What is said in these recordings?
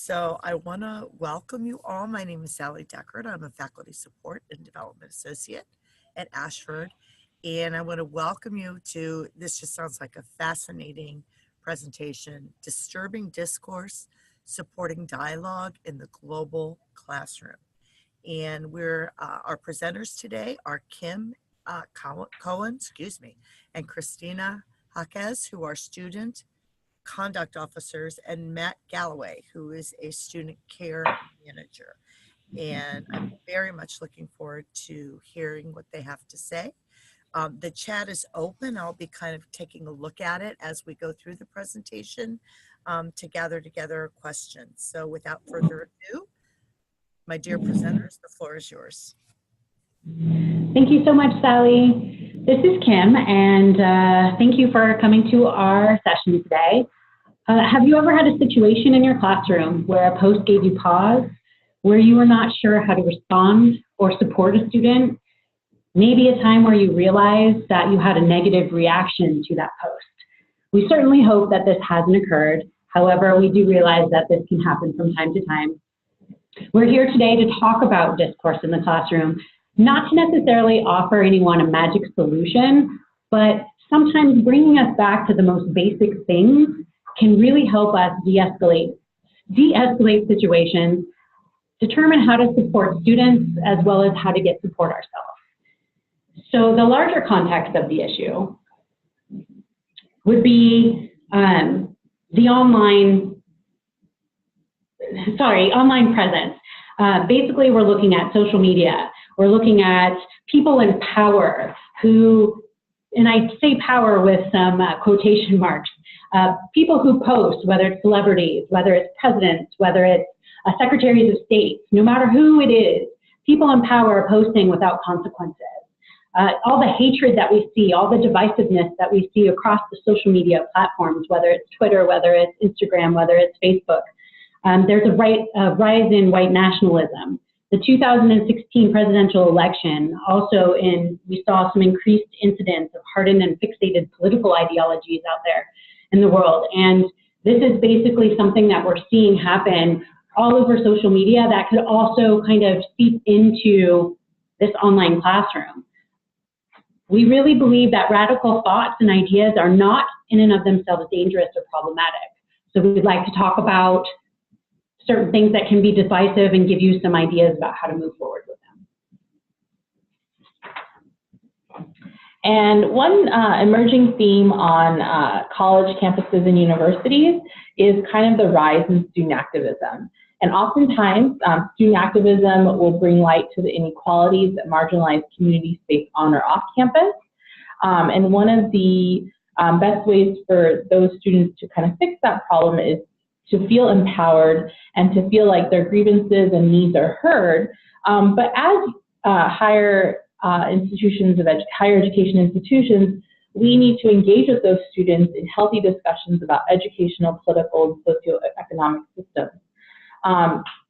So I want to welcome you all. My name is Sally Deckard. I'm a Faculty Support and Development Associate at Ashford. And I want to welcome you to, this just sounds like a fascinating presentation, Disturbing Discourse, Supporting Dialogue in the Global Classroom. And our presenters today are Cowan, and Christina Jaquez, who are student conduct officers, and Matt Galloway, who is a student care manager. And I'm very much looking forward to hearing what they have to say. The chat is open. I'll be kind of taking a look at it as we go through the presentation to gather together questions. So without further ado, my dear presenters, the floor is yours. Thank you so much, Sally. This is Kim, and thank you for coming to our session today. Have you ever had a situation in your classroom where a post gave you pause, where you were not sure how to respond or support a student? Maybe a time where you realized that you had a negative reaction to that post. We certainly hope that this hasn't occurred. However, we do realize that this can happen from time to time. We're here today to talk about discourse in the classroom, not to necessarily offer anyone a magic solution, but sometimes bringing us back to the most basic things can really help us de-escalate situations, determine how to support students, as well as how to get support ourselves. So the larger context of the issue would be the online presence. Basically, we're looking at social media. We're looking at people in power who, and I say power with some quotation marks, people who post, whether it's celebrities, whether it's presidents, whether it's secretaries of state, no matter who it is, people in power are posting without consequences. All the hatred that we see, all the divisiveness that we see across the social media platforms, whether it's Twitter, whether it's Instagram, whether it's Facebook. There's a rise in white nationalism. The 2016 presidential election, we saw some increased incidents of hardened and fixated political ideologies out there in the world. And this is basically something that we're seeing happen all over social media that could also kind of seep into this online classroom. We really believe that radical thoughts and ideas are not in and of themselves dangerous or problematic. So we'd like to talk about certain things that can be decisive and give you some ideas about how to move forward with them. And one emerging theme on college campuses and universities is kind of the rise in student activism. And oftentimes, student activism will bring light to the inequalities that marginalize communities face on or off campus. And one of the best ways for those students to kind of fix that problem is to feel empowered and to feel like their grievances and needs are heard. But as higher education institutions, we need to engage with those students in healthy discussions about educational, political, and socioeconomic systems.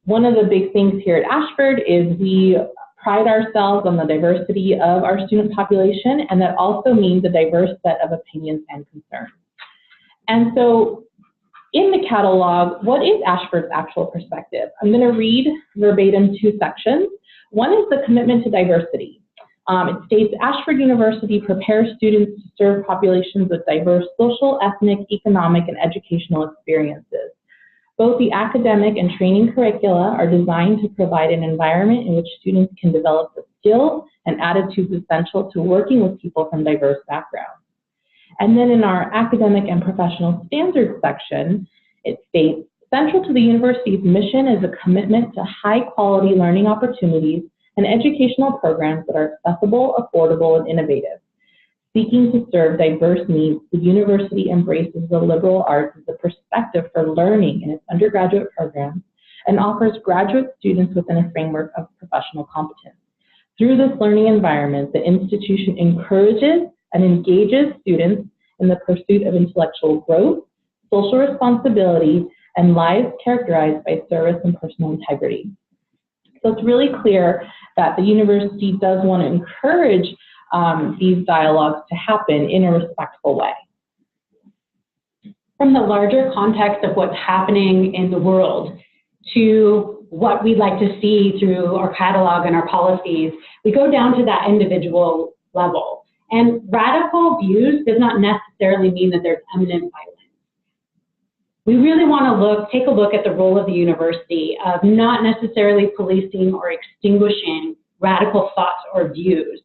One of the big things here at Ashford is we pride ourselves on the diversity of our student population, and that also means a diverse set of opinions and concerns. And so in the catalog, what is Ashford's actual perspective? I'm going to read verbatim two sections. One is the commitment to diversity. It states, Ashford University prepares students to serve populations with diverse social, ethnic, economic, and educational experiences. Both the academic and training curricula are designed to provide an environment in which students can develop the skills and attitudes essential to working with people from diverse backgrounds. And then in our academic and professional standards section, it states, central to the university's mission is a commitment to high-quality learning opportunities and educational programs that are accessible, affordable, and innovative. Seeking to serve diverse needs, the university embraces the liberal arts as a perspective for learning in its undergraduate programs and offers graduate students within a framework of professional competence. Through this learning environment, the institution encourages and engages students in the pursuit of intellectual growth, social responsibility, and lives characterized by service and personal integrity. So it's really clear that the university does want to encourage these dialogues to happen in a respectful way. From the larger context of what's happening in the world, to what we'd like to see through our catalog and our policies, we go down to that individual level. And radical views does not necessarily mean that there's imminent violence. We really want to take a look at the role of the university of not necessarily policing or extinguishing radical thoughts or views.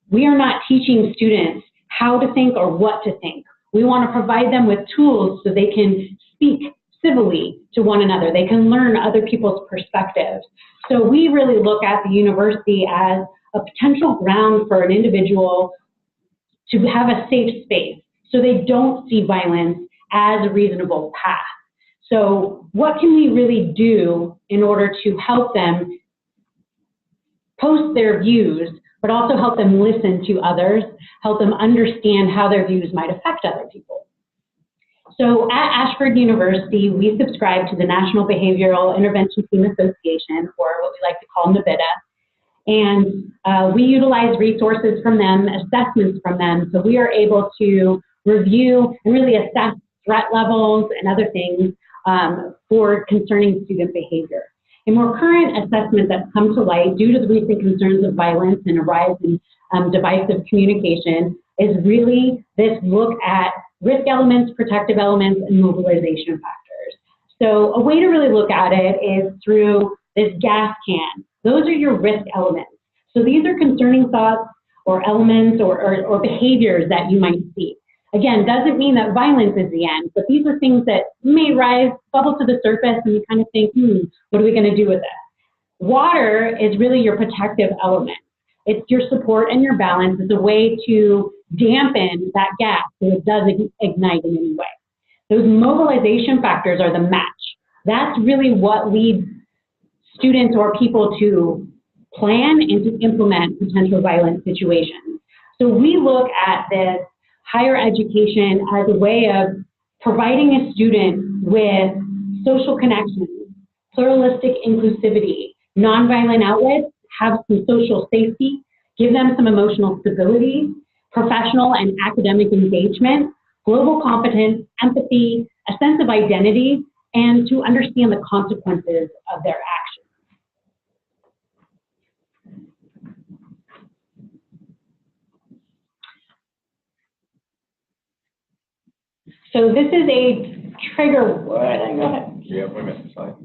We are not teaching students how to think or what to think. We want to provide them with tools so they can speak civilly to one another. They can learn other people's perspectives. So we really look at the university as a potential ground for an individual to have a safe space so they don't see violence as a reasonable path. So what can we really do in order to help them post their views, but also help them listen to others, help them understand how their views might affect other people? So at Ashford University, we subscribe to the National Behavioral Intervention Team Association, or what we like to call NBITA, and we utilize resources from them, assessments from them, so we are able to review and really assess threat levels and other things for concerning student behavior. A more current assessment that's come to light due to the recent concerns of violence and a rise in divisive communication is really this look at risk elements, protective elements, and mobilization factors. So a way to really look at it is through this gas can. Those are your risk elements. So these are concerning thoughts or elements or behaviors that you might see. Again, doesn't mean that violence is the end, but these are things that may rise, bubble to the surface, and you kind of think, what are we going to do with this? Water is really your protective element. It's your support and your balance. It's a way to dampen that gas so it doesn't ignite in any way. Those mobilization factors are the match. That's really what leads students or people to plan and to implement potential violent situations. So we look at this higher education as a way of providing a student with social connections, pluralistic inclusivity, nonviolent outlets, have some social safety, give them some emotional stability, professional and academic engagement, global competence, empathy, a sense of identity, and to understand the consequences of their actions. So this is a trigger word. Yeah, we missed a slide.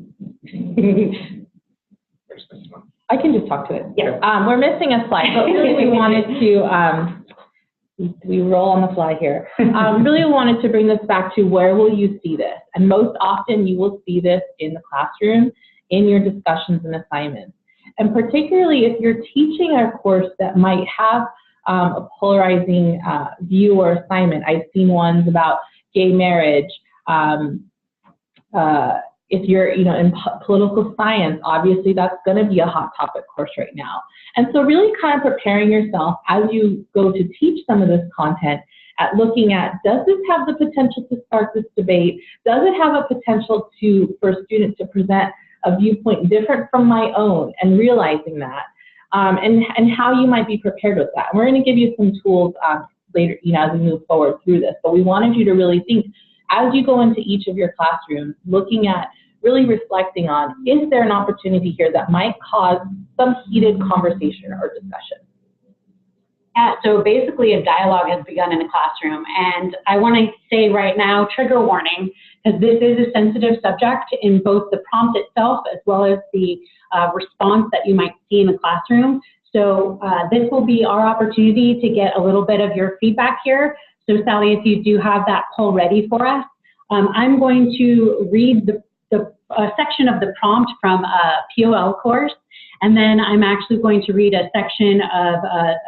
I can just talk to it. Yeah. We're missing a slide, but really we wanted to, we roll on the fly here. Really wanted to bring this back to where will you see this? And most often you will see this in the classroom, in your discussions and assignments. And particularly if you're teaching a course that might have a polarizing view or assignment. I've seen ones about gay marriage. If you're, in political science, obviously that's going to be a hot topic course right now. And so really kind of preparing yourself as you go to teach some of this content at looking at, does this have the potential to start this debate? Does it have a potential for a student to present a viewpoint different from my own, and realizing that, and how you might be prepared with that. And we're going to give you some tools later, as we move forward through this. But we wanted you to really think, as you go into each of your classrooms, looking at, really reflecting on, is there an opportunity here that might cause some heated conversation or discussion? Yeah, so basically a dialogue has begun in the classroom, and I want to say right now, trigger warning, because this is a sensitive subject in both the prompt itself as well as the response that you might see in the classroom. So this will be our opportunity to get a little bit of your feedback here. So Sally, if you do have that poll ready for us, I'm going to read the section of the prompt from a POL course, and then I'm actually going to read a section of,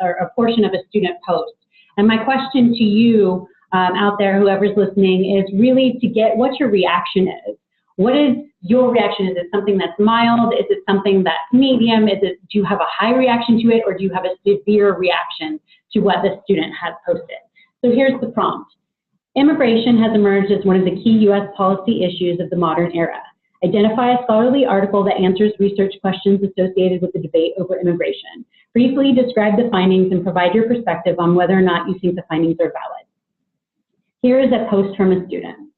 or a portion of a student post. And my question to you out there, whoever's listening, is really to get what your reaction is. What is your reaction? Is it something that's mild? Is it something that's medium? Do you have a high reaction to it, or do you have a severe reaction to what the student has posted? So here's the prompt. Immigration has emerged as one of the key U.S. policy issues of the modern era. Identify a scholarly article that answers research questions associated with the debate over immigration. Briefly describe the findings and provide your perspective on whether or not you think the findings are valid. Here is a post from a student.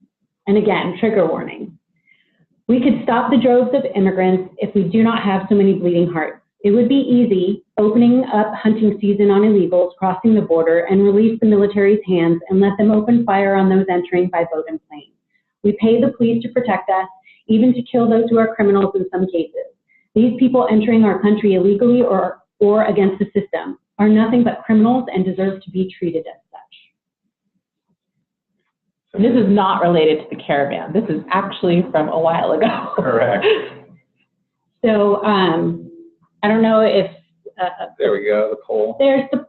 And again, trigger warning. We could stop the droves of immigrants if we do not have so many bleeding hearts. It would be easy opening up hunting season on illegals crossing the border and release the military's hands and let them open fire on those entering by boat and plane. We pay the police to protect us, even to kill those who are criminals in some cases. These people entering our country illegally or against the system are nothing but criminals and deserve to be treated as such. And this is not related to the caravan. This is actually from a while ago. Correct. So I don't know if... there we go, the poll. There's the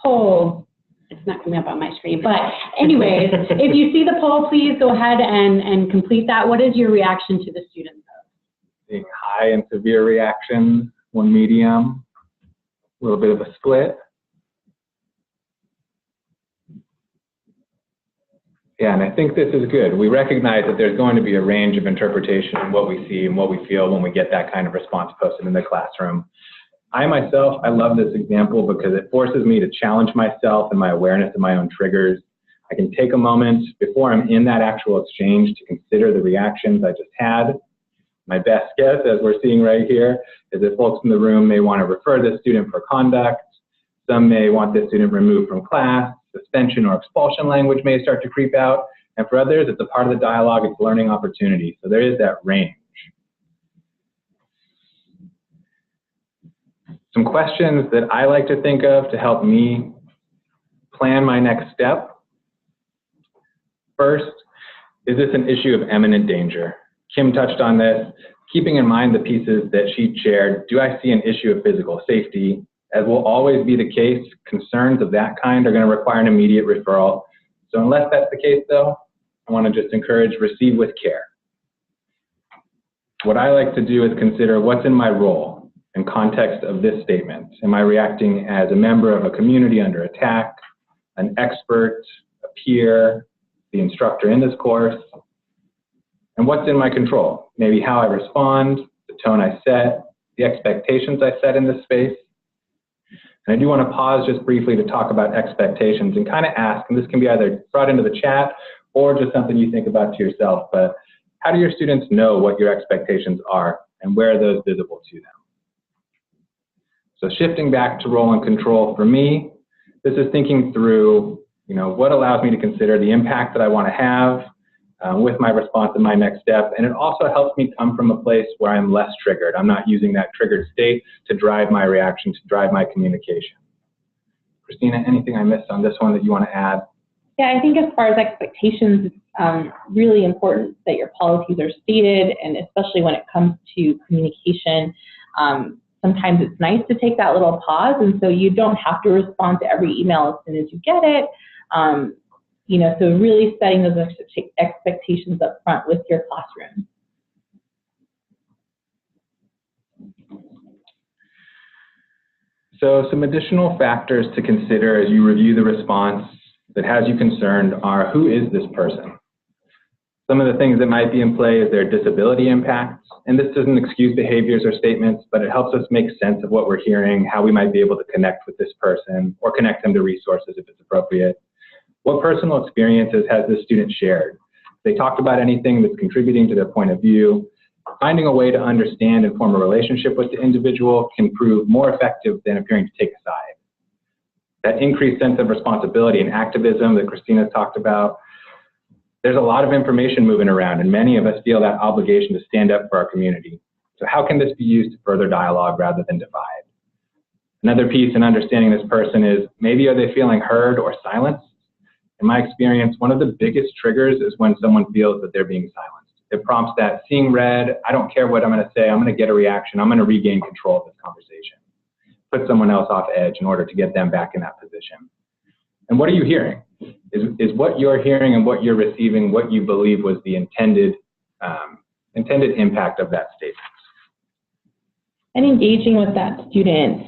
poll. It's not coming up on my screen, but anyways, if you see the poll, please go ahead and complete that. What is your reaction to the student vote? Seeing high and severe reactions, one medium, a little bit of a split. Yeah, and I think this is good. We recognize that there's going to be a range of interpretation in what we see and what we feel when we get that kind of response posted in the classroom. I myself, I love this example because it forces me to challenge myself and my awareness of my own triggers. I can take a moment before I'm in that actual exchange to consider the reactions I just had. My best guess, as we're seeing right here, is that folks in the room may want to refer this student for conduct. Some may want this student removed from class. Suspension or expulsion language may start to creep out. And for others, it's a part of the dialogue, it's learning opportunity. So there is that range. Some questions that I like to think of to help me plan my next step. First, is this an issue of imminent danger? Kim touched on this. Keeping in mind the pieces that she shared, do I see an issue of physical safety? As will always be the case, concerns of that kind are going to require an immediate referral. So unless that's the case, though, I want to just encourage receive with care. What I like to do is consider what's in my role in context of this statement. Am I reacting as a member of a community under attack, an expert, a peer, the instructor in this course? And what's in my control? Maybe how I respond, the tone I set, the expectations I set in this space. And I do want to pause just briefly to talk about expectations and kind of ask, and this can be either brought into the chat or just something you think about to yourself, but how do your students know what your expectations are and where are those visible to them? So shifting back to role and control for me, this is thinking through, what allows me to consider the impact that I want to have with my response in my next step. And it also helps me come from a place where I'm less triggered. I'm not using that triggered state to drive my reaction, to drive my communication. Christina, anything I missed on this one that you want to add? Yeah, I think as far as expectations, it's really important that your policies are stated, and especially when it comes to communication, sometimes it's nice to take that little pause, and so you don't have to respond to every email as soon as you get it. So really setting those expectations up front with your classroom. So some additional factors to consider as you review the response that has you concerned are, who is this person? Some of the things that might be in play is their disability impacts. And this doesn't excuse behaviors or statements, but it helps us make sense of what we're hearing, how we might be able to connect with this person or connect them to resources if it's appropriate. What personal experiences has this student shared? If they talked about anything that's contributing to their point of view. Finding a way to understand and form a relationship with the individual can prove more effective than appearing to take a side. That increased sense of responsibility and activism that Christina talked about, there's a lot of information moving around, and many of us feel that obligation to stand up for our community. So how can this be used to further dialogue rather than divide? Another piece in understanding this person is, maybe are they feeling heard or silenced? In my experience, one of the biggest triggers is when someone feels that they're being silenced. It prompts that seeing red, I don't care what I'm going to say, I'm going to get a reaction, I'm going to regain control of this conversation. Put someone else off edge in order to get them back in that position. And what are you hearing? Is what you're hearing and what you're receiving what you believe was the intended impact of that statement? And engaging with that student,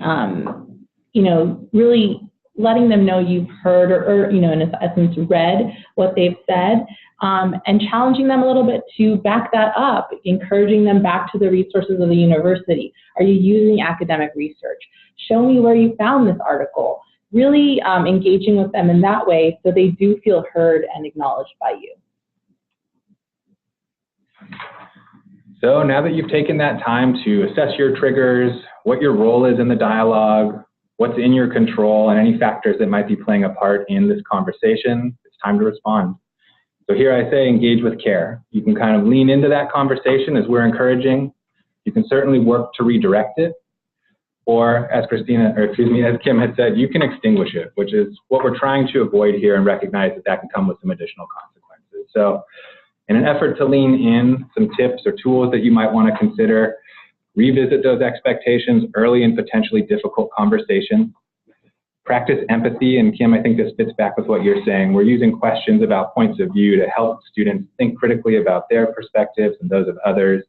really letting them know you've heard or in essence read what they've said, and challenging them a little bit to back that up, encouraging them back to the resources of the university. Are you using academic research? Show me where you found this article. Really engaging with them in that way so they do feel heard and acknowledged by you. So now that you've taken that time to assess your triggers, what your role is in the dialogue, what's in your control, and any factors that might be playing a part in this conversation, it's time to respond. So here I say engage with care. You can kind of lean into that conversation as we're encouraging. You can certainly work to redirect it. Or as as Kim had said, you can extinguish it, which is what we're trying to avoid here, and recognize that that can come with some additional consequences. So in an effort to lean in, some tips or tools that you might want to consider: revisit those expectations early in potentially difficult conversations. Practice empathy, and Kim, I think this fits back with what you're saying. We're using questions about points of view to help students think critically about their perspectives and those of others.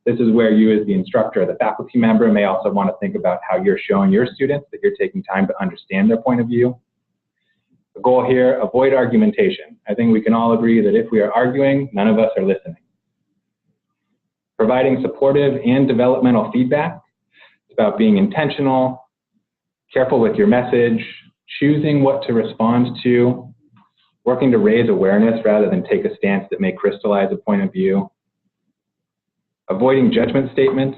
This is where you as the instructor or the faculty member may also want to think about how you're showing your students that you're taking time to understand their point of view. The goal here, avoid argumentation. I think we can all agree that if we are arguing, none of us are listening. Providing supportive and developmental feedback. It's about being intentional, careful with your message, choosing what to respond to, working to raise awareness rather than take a stance that may crystallize a point of view. Avoiding judgment statements,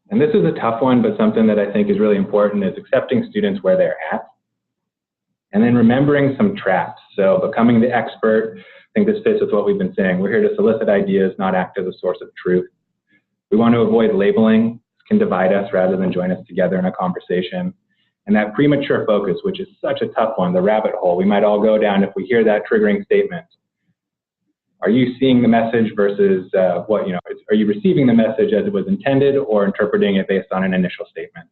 and this is a tough one, but something that I think is really important, is accepting students where they're at. And then remembering some traps. So becoming the expert, I think this fits with what we've been saying. We're here to solicit ideas, not act as a source of truth. We want to avoid labeling. This can divide us rather than join us together in a conversation. And that premature focus, which is such a tough one, the rabbit hole we might all go down if we hear that triggering statement. Are you seeing the message versus are you receiving the message as it was intended, or interpreting it based on an initial statement?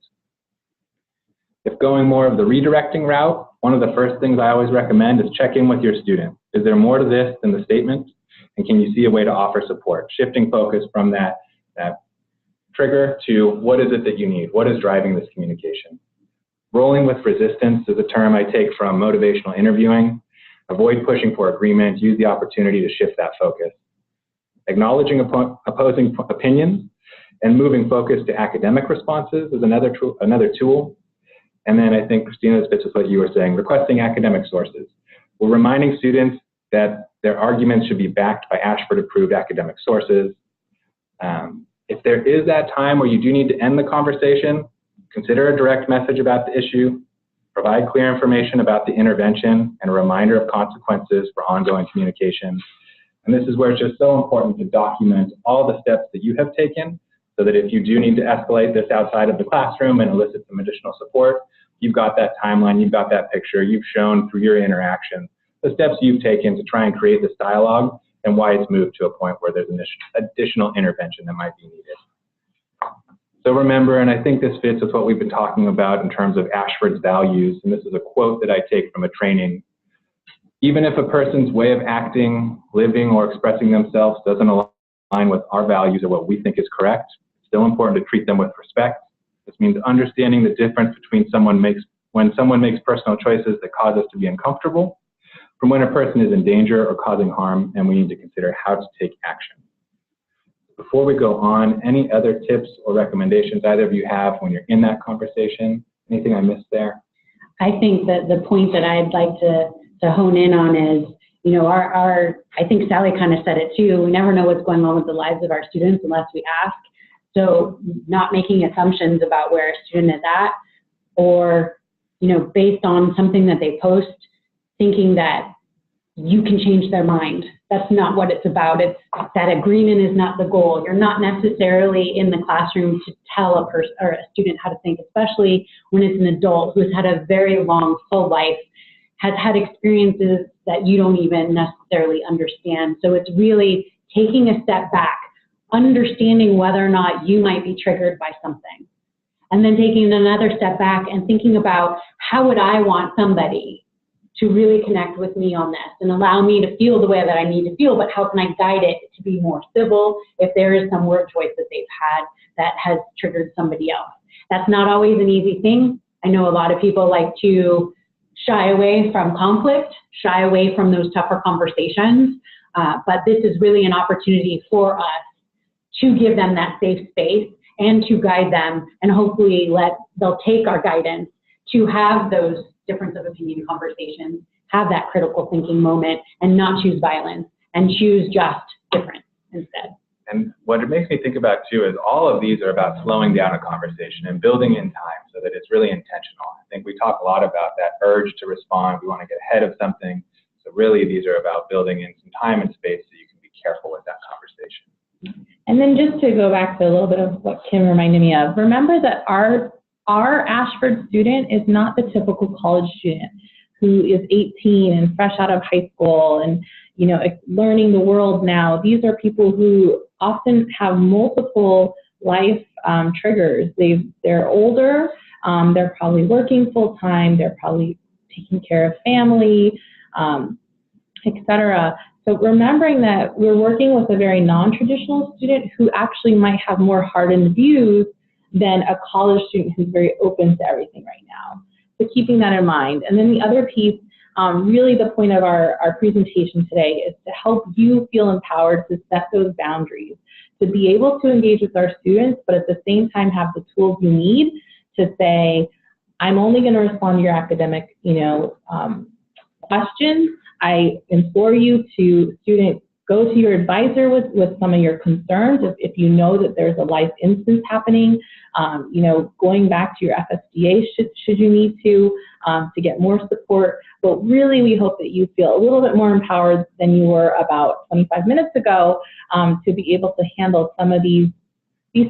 If going more of the redirecting route, one of the first things I always recommend is check in with your student. Is there more to this than the statement? And can you see a way to offer support? Shifting focus from that trigger to what is it that you need? What is driving this communication? Rolling with resistance is a term I take from motivational interviewing. Avoid pushing for agreement. Use the opportunity to shift that focus. Acknowledging opposing opinions and moving focus to academic responses is another tool. And then I think, Christina, this fits with what you were saying, requesting academic sources. We're reminding students that their arguments should be backed by Ashford-approved academic sources. If there is that time where you do need to end the conversation, consider a direct message about the issue, provide clear information about the intervention, and a reminder of consequences for ongoing communication. And this is where it's just so important to document all the steps that you have taken, so that if you do need to escalate this outside of the classroom and elicit some additional support, you've got that timeline, you've got that picture, you've shown through your interaction the steps you've taken to try and create this dialogue and why it's moved to a point where there's an additional intervention that might be needed. So remember, and I think this fits with what we've been talking about in terms of Ashford's values, and this is a quote that I take from a training: even if a person's way of acting, living, or expressing themselves doesn't align with our values or what we think is correct, it's still important to treat them with respect. This means understanding the difference between when someone makes personal choices that cause us to be uncomfortable from when a person is in danger or causing harm, and we need to consider how to take action. Before we go on, any other tips or recommendations either of you have when you're in that conversation? Anything I missed there? I think that the point that I'd like to hone in on is, I think Sally kind of said it too, we never know what's going on with the lives of our students unless we ask. So not making assumptions about where a student is at, or, based on something that they post, thinking that you can change their mind. That's not what it's about. It's that agreement is not the goal. You're not necessarily in the classroom to tell a person or a student how to think, especially when it's an adult who's had a very long, full life, has had experiences that you don't even necessarily understand. So it's really taking a step back, understanding whether or not you might be triggered by something, and then taking another step back and thinking about how would I want somebody to really connect with me on this and allow me to feel the way that I need to feel, but how can I guide it to be more civil if there is some word choice that they've had that has triggered somebody else. That's not always an easy thing. I know a lot of people like to shy away from conflict, shy away from those tougher conversations, but this is really an opportunity for us to give them that safe space and to guide them, and hopefully they'll take our guidance to have those difference of opinion conversations, have that critical thinking moment, and not choose violence, and choose just difference instead. And what it makes me think about too is all of these are about slowing down a conversation and building in time so that it's really intentional. I think we talk a lot about that urge to respond. We want to get ahead of something. So really these are about building in some time and space so you can be careful with that conversation. And then just to go back to a little bit of what Kim reminded me of, remember that our Ashford student is not the typical college student who is 18 and fresh out of high school and, you know, learning the world now. These are people who often have multiple life triggers. They're older, they're probably working full time, they're probably taking care of family, etc. So remembering that we're working with a very non-traditional student who actually might have more hardened views than a college student who's very open to everything right now. So keeping that in mind. And then the other piece, really the point of our presentation today is to help you feel empowered to set those boundaries, to be able to engage with our students, but at the same time have the tools you need to say, I'm only going to respond to your academic, questions. I implore you to, student, go to your advisor with some of your concerns if you know that there's a life instance happening, going back to your FSDA should you need to get more support. But really, we hope that you feel a little bit more empowered than you were about 25 minutes ago to be able to handle some of these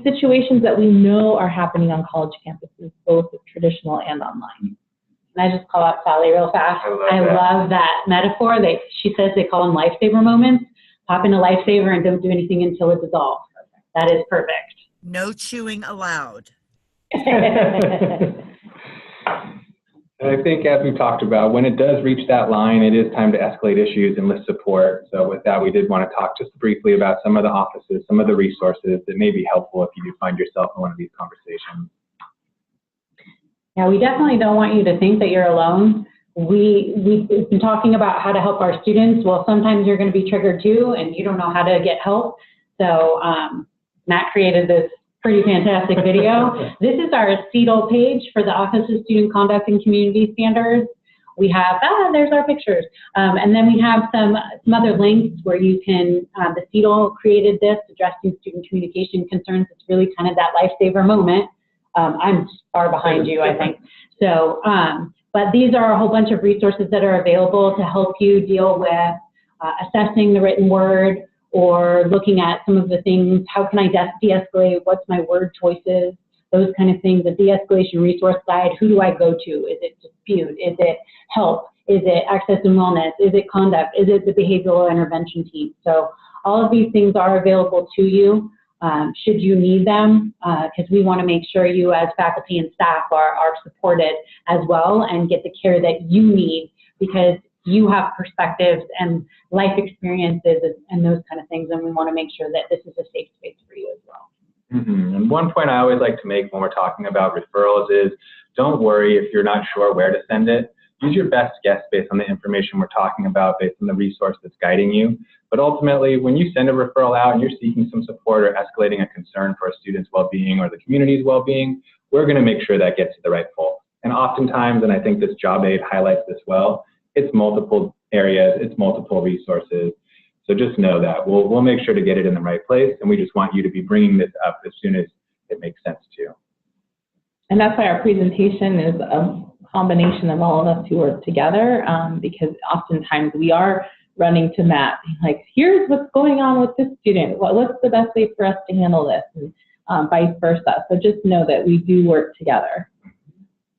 situations that we know are happening on college campuses, both traditional and online. Can I just call out Sally real fast? I love that metaphor. She says they call them lifesaver moments. Pop in a lifesaver and don't do anything until it dissolves. That is perfect. No chewing allowed. And I think as we've talked about, when it does reach that line, it is time to escalate issues and list support. So with that, we did want to talk just briefly about some of the offices, some of the resources that may be helpful if you do find yourself in one of these conversations. Yeah, we definitely don't want you to think that you're alone. We've been talking about how to help our students. Well, sometimes you're going to be triggered too, and you don't know how to get help. So Matt created this pretty fantastic video. This is our CEDL page for the Office of Student Conduct and Community Standards. We have, there's our pictures. And then we have some other links where you can, the CEDL created this, addressing student communication concerns. It's really kind of that lifesaver moment. I'm far behind you, I think. So, but these are a whole bunch of resources that are available to help you deal with assessing the written word or looking at some of the things. How can I de-escalate? What's my word choices? Those kind of things. The de-escalation resource guide. Who do I go to? Is it dispute? Is it help? Is it access and wellness? Is it conduct? Is it the behavioral intervention team? So all of these things are available to you. Should you need them, because we want to make sure you as faculty and staff are supported as well and get the care that you need, because you have perspectives and life experiences and those kind of things, and we want to make sure that this is a safe space for you as well. Mm-hmm. And one point I always like to make when we're talking about referrals is, don't worry if you're not sure where to send it. Use your best guess based on the information we're talking about, based on the resource that's guiding you. But ultimately, when you send a referral out and you're seeking some support or escalating a concern for a student's well-being or the community's well-being, we're going to make sure that gets to the right folks. And oftentimes, and I think this job aid highlights this well, it's multiple areas, it's multiple resources. So just know that we'll make sure to get it in the right place, and we just want you to be bringing this up as soon as it makes sense to. And that's why our presentation is a combination of all of us who work together, because oftentimes we are running to Matt, like, here's what's going on with this student. What's the best way for us to handle this? And vice versa. So just know that we do work together.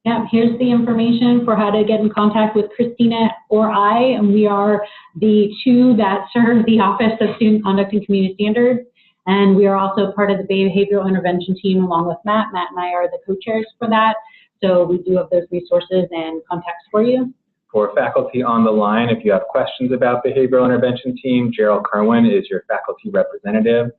Yeah, here's the information for how to get in contact with Christina or I, and we are the two that serve the Office of Student Conduct and Community Standards, and we are also part of the behavioral intervention team along with Matt. Matt and I are the co-chairs for that, so we do have those resources and contacts for you. For faculty on the line, if you have questions about behavioral intervention team, Gerald Cowan is your faculty representative.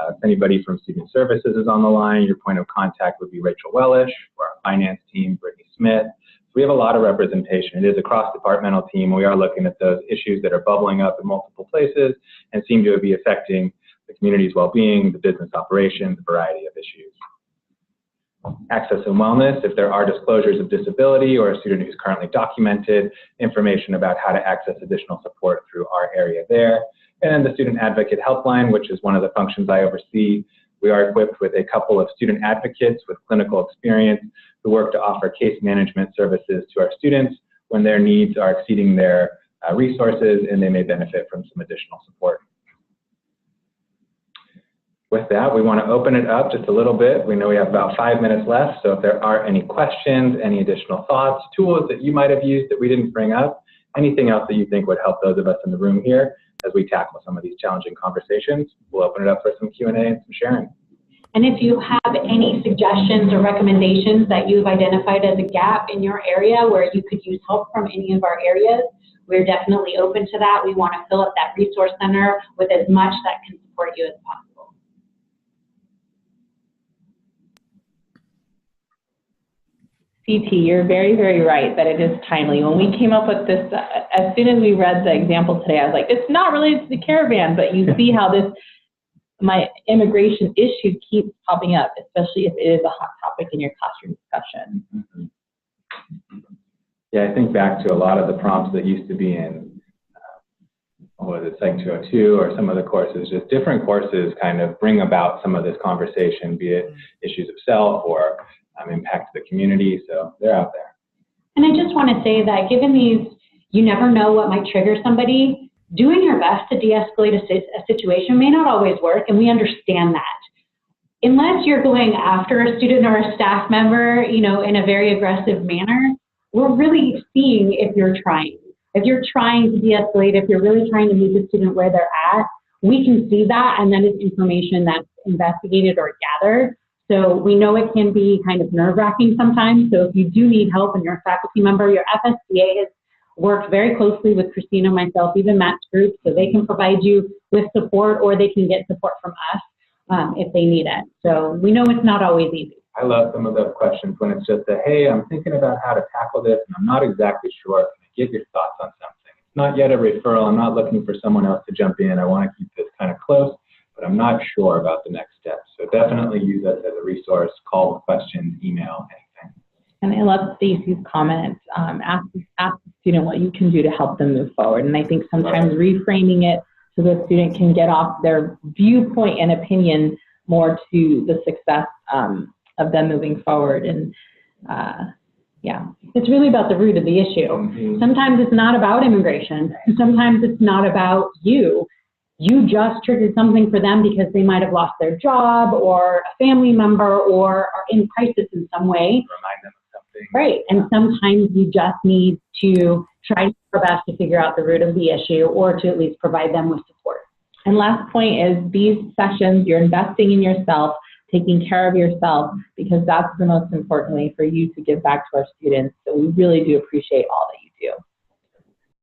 If anybody from Student Services is on the line, your point of contact would be Rachel Wellish, or our finance team, Brittany Smith. So we have a lot of representation. It is a cross-departmental team. We are looking at those issues that are bubbling up in multiple places and seem to be affecting the community's well-being, the business operations, a variety of issues. Access and wellness, if there are disclosures of disability or a student who's currently documented, information about how to access additional support through our area there. And then the Student Advocate Helpline, which is one of the functions I oversee. We are equipped with a couple of student advocates with clinical experience who work to offer case management services to our students when their needs are exceeding their resources and they may benefit from some additional support. With that, we want to open it up just a little bit. We know we have about 5 minutes left, so if there are any questions, any additional thoughts, tools that you might have used that we didn't bring up, anything else that you think would help those of us in the room here as we tackle some of these challenging conversations, we'll open it up for some Q&A and some sharing. And if you have any suggestions or recommendations that you've identified as a gap in your area where you could use help from any of our areas, we're definitely open to that. We want to fill up that resource center with as much that can support you as possible. CT, you're very, very right that it is timely. When we came up with this, as soon as we read the example today, I was like, it's not related to the caravan, but you see how my immigration issue keeps popping up, especially if it is a hot topic in your classroom discussion. Mm-hmm. Yeah, I think back to a lot of the prompts that used to be in, what was it, Psych 202 or some of the courses, just different courses kind of bring about some of this conversation, be it issues of self or impact to the community, so they're out there. And I just want to say that given these, you never know what might trigger somebody, doing your best to de-escalate a situation may not always work, and we understand that. Unless you're going after a student or a staff member, you know, in a very aggressive manner, we're really seeing if you're trying. If you're trying to de-escalate, if you're really trying to meet the student where they're at, we can see that, and that is information that's investigated or gathered. So we know it can be kind of nerve-wracking sometimes. So if you do need help and you're a faculty member, your FSCA has worked very closely with Christina, myself, even Matt's group, so they can provide you with support or they can get support from us if they need it. So we know it's not always easy. I love some of those questions when it's just a, hey, I'm thinking about how to tackle this and I'm not exactly sure. Can I get your thoughts on something? It's not yet a referral. I'm not looking for someone else to jump in. I want to keep this kind of close, but I'm not sure about the next steps. So definitely use us as a resource, call with questions, email, anything. And I love Stacy's comment, ask the student what you can do to help them move forward. And I think sometimes reframing it so the student can get off their viewpoint and opinion more to the success of them moving forward. And yeah, it's really about the root of the issue. Mm-hmm. Sometimes it's not about immigration. Sometimes it's not about you. You just triggered something for them because they might have lost their job or a family member or are in crisis in some way. Remind them of something. Right, and sometimes you just need to try to do your best to figure out the root of the issue or to at least provide them with support. And last point is these sessions, you're investing in yourself, taking care of yourself, because that's the most important way for you to give back to our students. So we really do appreciate all that you do.